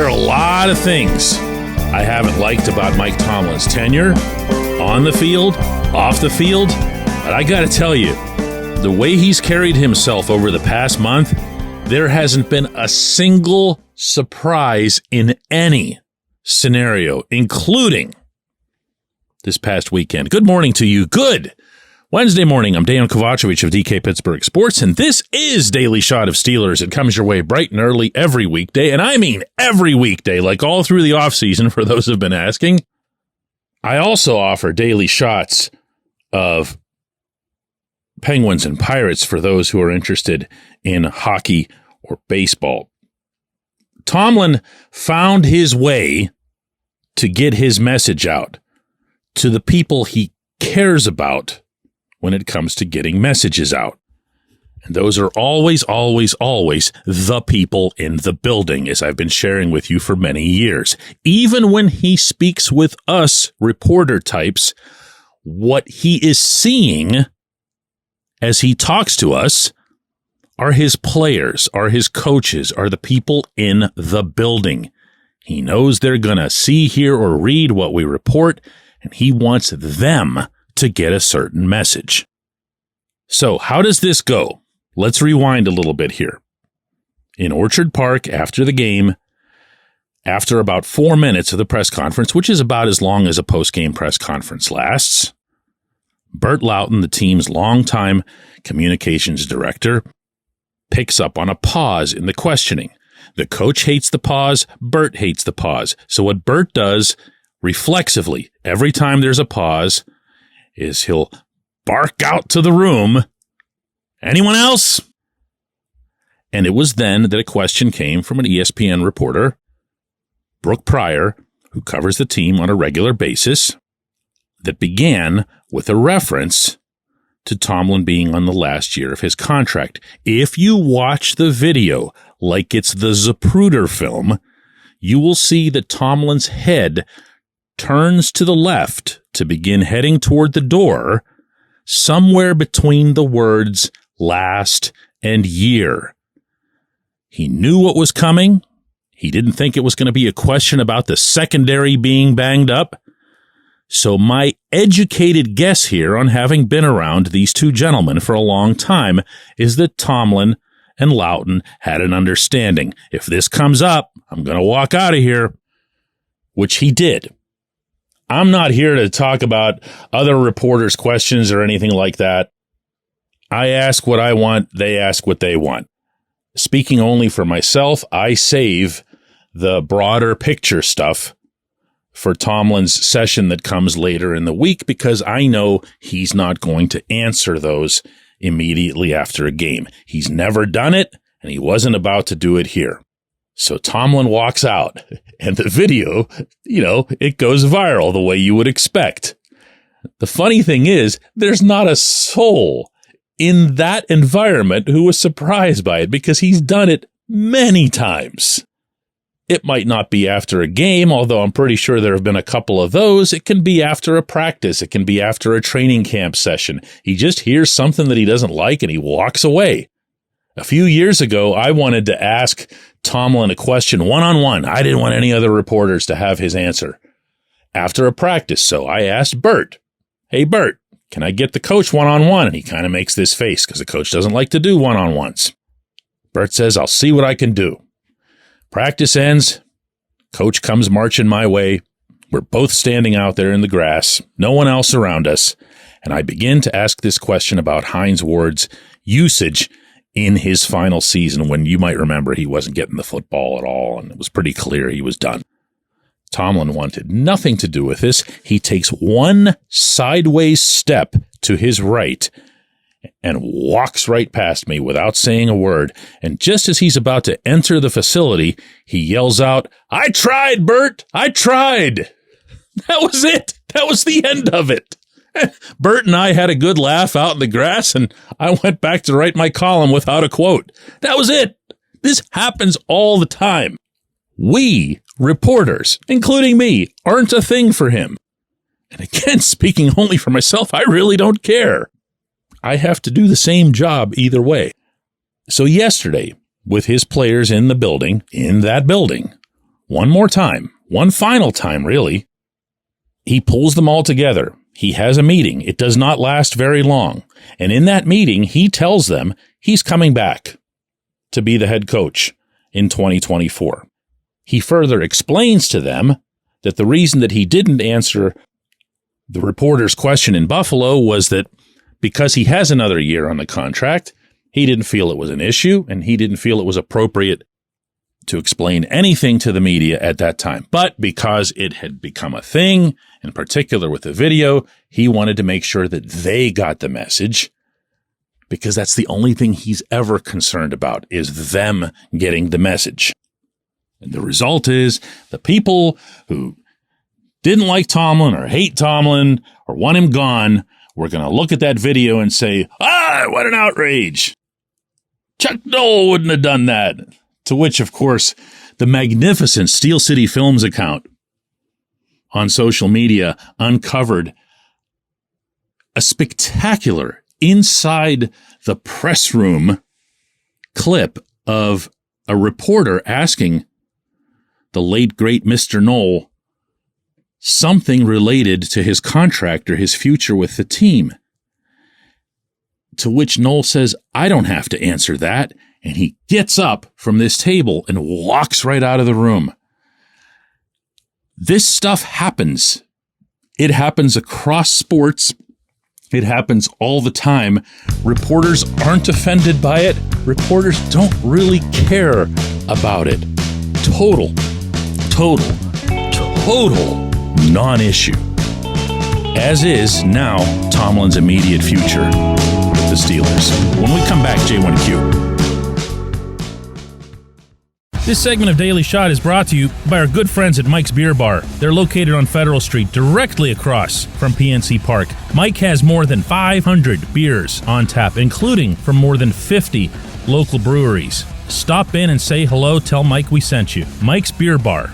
There are a lot of things I haven't liked about Mike Tomlin's tenure on the field, off the field, but I got to tell you, the way he's carried himself over the past month, there hasn't been a single surprise in any scenario, including this past weekend. Good morning to you. Good Wednesday morning. I'm Dejan Kovacevic of DK Pittsburgh Sports, and this is Daily Shot of Steelers. It comes your way bright and early every weekday, and I mean every weekday, like all through the offseason for those who've been asking. I also offer daily shots of Penguins and Pirates for those who are interested in hockey or baseball. Tomlin found his way to get his message out to the people he cares about when it comes to getting messages out. And those are always, always, always the people in the building, as I've been sharing with you for many years. Even when he speaks with us reporter types, what he is seeing as he talks to us are his players, are his coaches, are the people in the building. He knows they're going to see, hear, or read what we report, and he wants them to get a certain message. So how does this go? Let's rewind a little bit here. In Orchard Park, after the game, after about 4 minutes of the press conference, which is about as long as a post-game press conference lasts, Bert Loughton, the team's longtime communications director, picks up on a pause in the questioning. The coach hates the pause. Bert hates the pause. So what Bert does reflexively, every time there's a pause, is he'll bark out to the room, "Anyone else?" And it was then that a question came from an ESPN reporter, Brooke Pryor, who covers the team on a regular basis, that began with a reference to Tomlin being on the last year of his contract. If you watch the video like it's the Zapruder film, you will see that Tomlin's head turns to the left to begin heading toward the door, somewhere between the words last and year. He knew what was coming. He didn't think it was going to be a question about the secondary being banged up. So my educated guess here, on having been around these two gentlemen for a long time, is that Tomlin and Loughton had an understanding. If this comes up, I'm going to walk out of here, which he did. I'm not here to talk about other reporters' questions or anything like that. I ask what I want. They ask what they want. Speaking only for myself, I save the broader picture stuff for Tomlin's session that comes later in the week, because I know he's not going to answer those immediately after a game. He's never done it, and he wasn't about to do it here. So Tomlin walks out, and the video, it goes viral the way you would expect. The funny thing is, there's not a soul in that environment who was surprised by it, because he's done it many times. It might not be after a game, although I'm pretty sure there have been a couple of those. It can be after a practice. It can be after a training camp session. He just hears something that he doesn't like and he walks away. A few years ago, I wanted to ask Tomlin a question one-on-one. I didn't want any other reporters to have his answer after a practice. So I asked Bert, "Hey, Bert, can I get the coach one-on-one?" And he kind of makes this face because the coach doesn't like to do one-on-ones. Bert says, "I'll see what I can do." Practice ends. Coach comes marching my way. We're both standing out there in the grass, no one else around us. And I begin to ask this question about Hines Ward's usage in his final season, when you might remember he wasn't getting the football at all, and it was pretty clear he was done. Tomlin wanted nothing to do with this. He takes one sideways step to his right and walks right past me without saying a word. And just as he's about to enter the facility, he yells out, "I tried, Bert! I tried!" That was it. That was the end of it. Bert and I had a good laugh out in the grass, and I went back to write my column without a quote. That was it. This happens all the time. We, reporters, including me, aren't a thing for him. And again, speaking only for myself, I really don't care. I have to do the same job either way. So yesterday, with his players in that building, one more time, one final time, really. He pulls them all together. He has a meeting. It does not last very long. And in that meeting, he tells them he's coming back to be the head coach in 2024. He further explains to them that the reason that he didn't answer the reporter's question in Buffalo was that because he has another year on the contract, he didn't feel it was an issue, and he didn't feel it was appropriate to explain anything to the media at that time. But because it had become a thing, in particular with the video, he wanted to make sure that they got the message, because that's the only thing he's ever concerned about, is them getting the message. And the result is the people who didn't like Tomlin or hate Tomlin or want him gone were going to look at that video and say, what an outrage. Chuck Noll wouldn't have done that. To which, of course, the magnificent Steel City Films account on social media uncovered a spectacular inside the press room clip of a reporter asking the late, great Mr. Noll something related to his contract or his future with the team. To which Noll says, I don't have to answer that. And he gets up from this table and walks right out of the room. This stuff happens. It happens across sports. It happens all the time. Reporters aren't offended by it. Reporters don't really care about it. Total non-issue. As is now Tomlin's immediate future with the Steelers. When we come back, J1Q. This segment of Daily Shot is brought to you by our good friends at Mike's Beer Bar. They're located on Federal Street, directly across from PNC Park. Mike has more than 500 beers on tap, including from more than 50 local breweries. Stop in and say hello. Tell Mike we sent you. Mike's Beer Bar.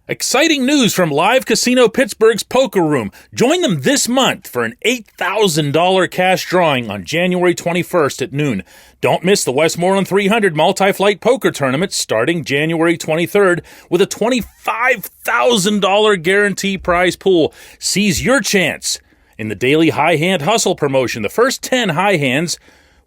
Exciting news from Live Casino Pittsburgh's Poker Room. Join them this month for an $8,000 cash drawing on January 21st at noon. Don't miss the Westmoreland 300 Multi-Flight Poker Tournament starting January 23rd with a $25,000 guarantee prize pool. Seize your chance in the daily high hand hustle promotion. The first 10 high hands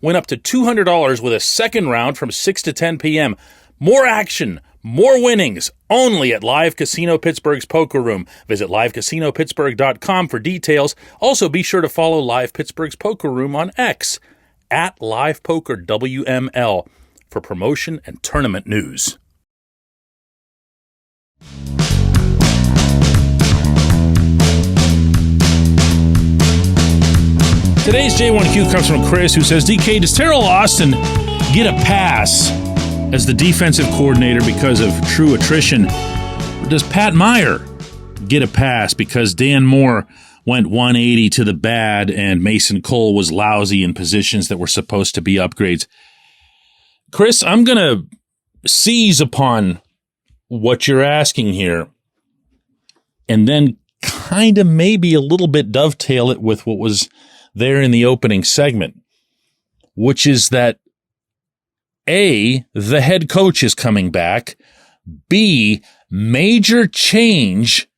win up to $200 with a second round from 6 to 10 p.m. More action, more winnings, only at Live Casino Pittsburgh's Poker Room. Visit livecasino.pittsburgh.com for details. Also, be sure to follow Live Pittsburgh's Poker Room on X at LivePokerWML for promotion and tournament news. Today's J1Q comes from Chris, who says, DK, does Terrell Austin get a pass as the defensive coordinator because of true attrition? Or does Pat Meyer get a pass because Dan Moore went 180 to the bad and Mason Cole was lousy in positions that were supposed to be upgrades? Chris, I'm going to seize upon what you're asking here and then kind of maybe a little bit dovetail it with what was there in the opening segment, which is that A, the head coach is coming back. B, major change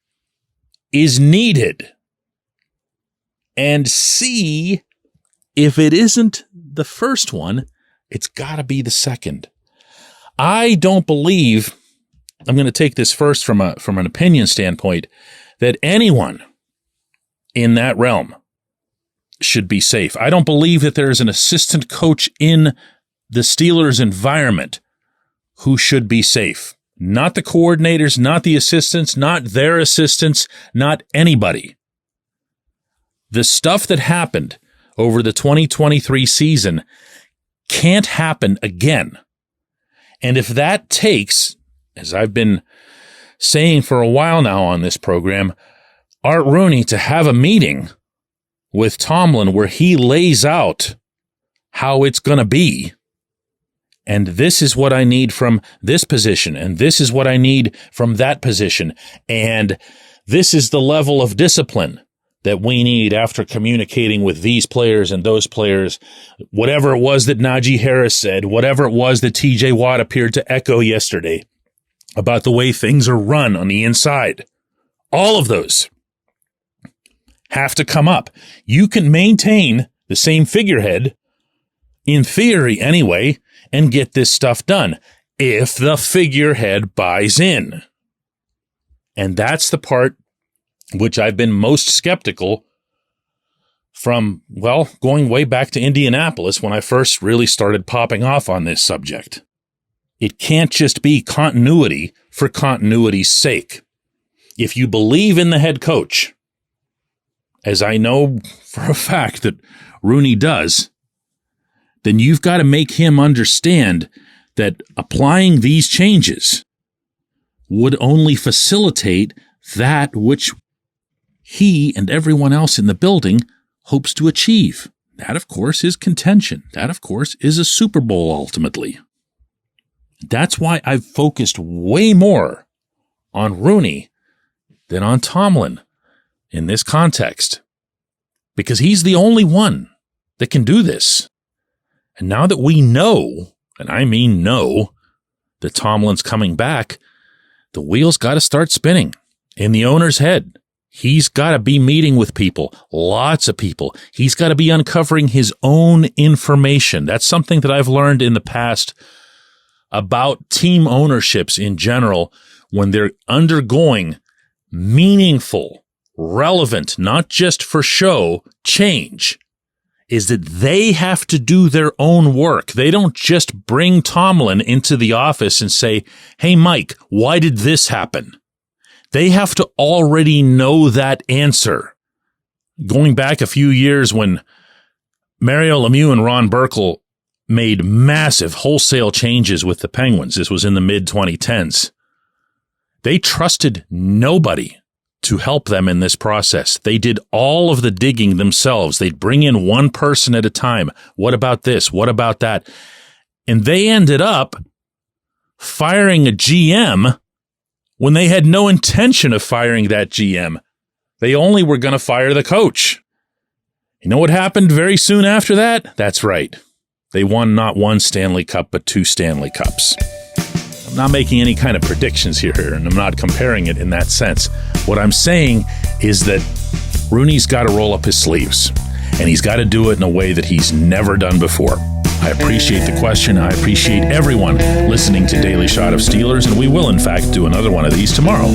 is needed. And C, if it isn't the first one, it's got to be the second. I don't believe, I'm going to take this first from an opinion standpoint, that anyone in that realm should be safe. I don't believe that there is an assistant coach in the Steelers environment who should be safe. Not the coordinators, not the assistants, not their assistants, not anybody. The stuff that happened over the 2023 season can't happen again. And if that takes, as I've been saying for a while now on this program, Art Rooney to have a meeting with Tomlin where he lays out how it's going to be, and this is what I need from this position, and this is what I need from that position, and this is the level of discipline that we need after communicating with these players and those players, whatever it was that Najee Harris said, whatever it was that TJ Watt appeared to echo yesterday. about the way things are run on the inside. All of those have to come up. You can maintain the same figurehead, in theory anyway, and get this stuff done if the figurehead buys in. And that's the part which I've been most skeptical from, well, going way back to Indianapolis when I first really started popping off on this subject. It can't just be continuity for continuity's sake. If you believe in the head coach, as I know for a fact that Rooney does, then you've got to make him understand that applying these changes would only facilitate that which he and everyone else in the building hopes to achieve. That, of course, is contention. That, of course, is a Super Bowl ultimately. That's why I've focused way more on Rooney than on Tomlin in this context, because he's the only one that can do this. And now that we know, and I mean know, that Tomlin's coming back, the wheels got to start spinning in the owner's head. He's got to be meeting with people, lots of people. He's got to be uncovering his own information. That's something that I've learned in the past about team ownerships in general when they're undergoing meaningful, relevant, not just for show, change, is that they have to do their own work. They don't just bring Tomlin into the office and say, hey, Mike, why did this happen? They have to already know that answer. Going back a few years when Mario Lemieux and Ron Burkle made massive wholesale changes with the Penguins, this was in the mid-2010s, they trusted nobody to help them in this process. They did all of the digging themselves. They'd bring in one person at a time. What about this? What about that? And they ended up firing a GM when they had no intention of firing that GM. They only were going to fire the coach. You know what happened very soon after that? That's right. They won not one Stanley Cup, but 2 Stanley Cups. I'm not making any kind of predictions here, and I'm not comparing it in that sense. What I'm saying is that Rooney's got to roll up his sleeves, and he's got to do it in a way that he's never done before. I appreciate the question. I appreciate everyone listening to Daily Shot of Steelers, and we will, in fact, do another one of these tomorrow.